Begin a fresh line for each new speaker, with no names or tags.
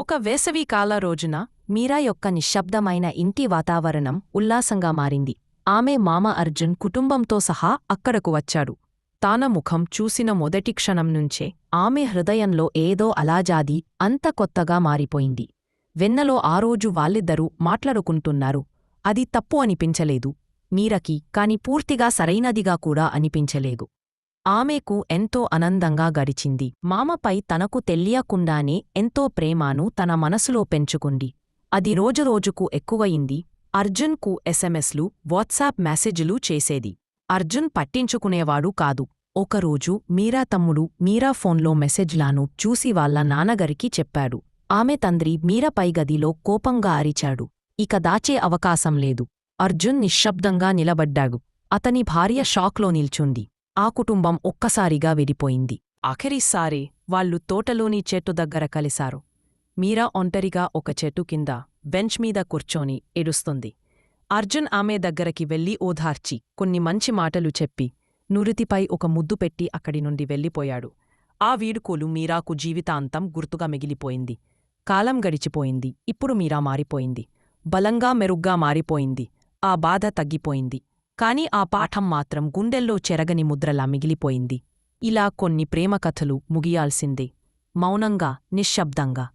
ఒక వేసవికాల రోజున మీరా యొక్క నిశ్శబ్దమైన ఇంటి వాతావరణం ఉల్లాసంగా మారింది. ఆమె మామ అర్జున్ కుటుంబంతో సహా అక్కడకు వచ్చాడు. తాన ముఖం చూసిన మొదటి క్షణం నుంచే ఆమె హృదయంలో ఏదో అలాజాది అంత కొత్తగా మారిపోయింది. వెన్నలో ఆ రోజు వాళ్ళిద్దరూ మాట్లాడుకుంటున్నారు. అది తప్పు అనిపించలేదు మీరకి, కాని పూర్తిగా సరైనదిగా కూడా అనిపించలేదు. ఆమెకు ఎంతో ఆనందంగా గడిచింది. మామపై తనకు తెలియకుండానే ఎంతో ప్రేమను తన మనసులో పెంచుకుంది. అది రోజురోజుకు ఎక్కువయింది. అర్జున్కు ఎస్ఎంఎస్లు, వాట్సాప్ మెసేజులు చేసేది. అర్జున్ పట్టించుకునేవాడు కాదు. ఒకరోజు మీరా తమ్ముడు మీరా ఫోన్లో మెసేజ్లను చూసి వాళ్ళ నాన్నగారికి చెప్పాడు. ఆమె తండ్రి మీరాపై గదిలో కోపంగా అరిచాడు. ఇక దాచే అవకాశం లేదు. అర్జున్ నిశ్శబ్దంగా నిలబడ్డాడు. అతని భార్య షాక్లో నిల్చుంది. ఆ కుటుంబం ఒక్కసారిగా విడిపోయింది. ఆఖరిసారి వాళ్ళు తోటలోని చెట్టు దగ్గర కలిశారు. మీరా ఒంటరిగా ఒక చెట్టు కింద బెంచ్ మీద కూర్చొని ఏడుస్తుంది. అర్జున్ ఆమె దగ్గరికి వెళ్లి ఓదార్చి కొన్ని మంచి మాటలు చెప్పి నురితిపై ఒక ముద్దు పెట్టి అక్కడి నుండి వెళ్ళిపోయాడు. ఆ వీడుకోలు మీరాకు జీవితాంతం గుర్తుగా మిగిలిపోయింది. కాలం గడిచిపోయింది. ఇప్పుడు మీరా మారిపోయింది. బలంగా మెరుగ్గా మారిపోయింది. ఆ బాధ తగ్గిపోయింది. కాని ఆ పాఠం మాత్రం గుండెల్లో చెరగని ముద్రలా మిగిలిపోయింది. ఇలా కొన్ని ప్రేమకథలు ముగియాల్సిందే, మౌనంగా, నిశ్శబ్దంగా.